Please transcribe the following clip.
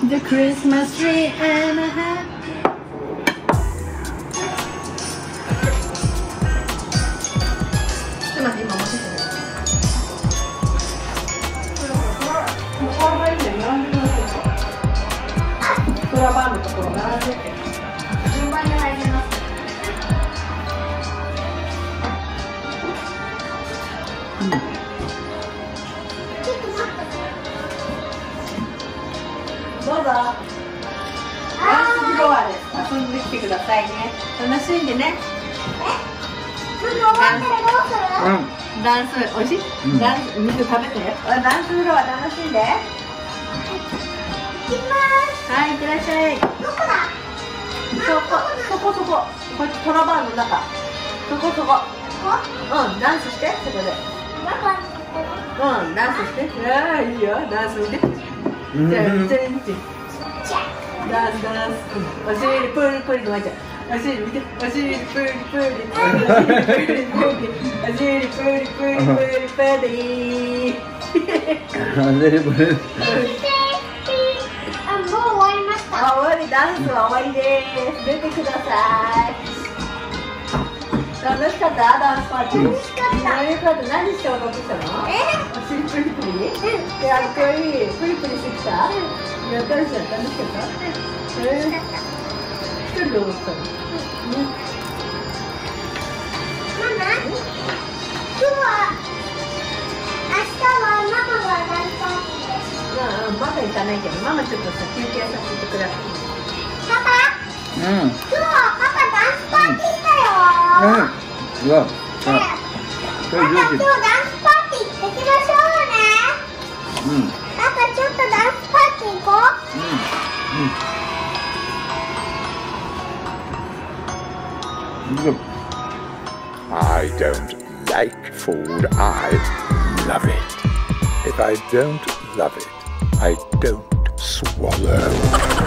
The Christmas tree and a hat. ちょっと待って、今持ってきてね。ここがいいんだよ、並んでください。プラバーのところ並んでって。順番に入ります。どうぞ。ダンスフロアです。遊んできてくださいね。楽しんでね。ダンスおいしい？ダンス肉食べて。ダンスフロア楽しんで。行きます。はい、いってらっしゃい。どこだ？そこ。こっちトラバーの中。そこ。うん、ダンスしてそこで。うん、ダンスして。ああ、いいよ。ダンスして。ダンス。お尻プリプリのまいちゃん。お尻見て。お尻プリプリ。お尻プリプリ。お尻プリプリプリプリ。もう終わりました。終わり、ダンスは終わりです。出てください。楽しかった？ダンスパーティー。楽しかった。何して踊ってきたの？プリプリ？かっこいい。プリプリしてきた？やったりしちゃった？楽しかった？一人で踊ったの？ママ？今日は明日はママがダンスパーティーです。まだ行かないけど、ママちょっとさ休憩させてください。パパ？今日はパパダンスパーティーだよ。パパ、今日ダンスパーティー行ってきましょうね。パパ、ちょっとダンスパーティー行こう。I don't like food, I love it. If I don't love it, I don't swallow.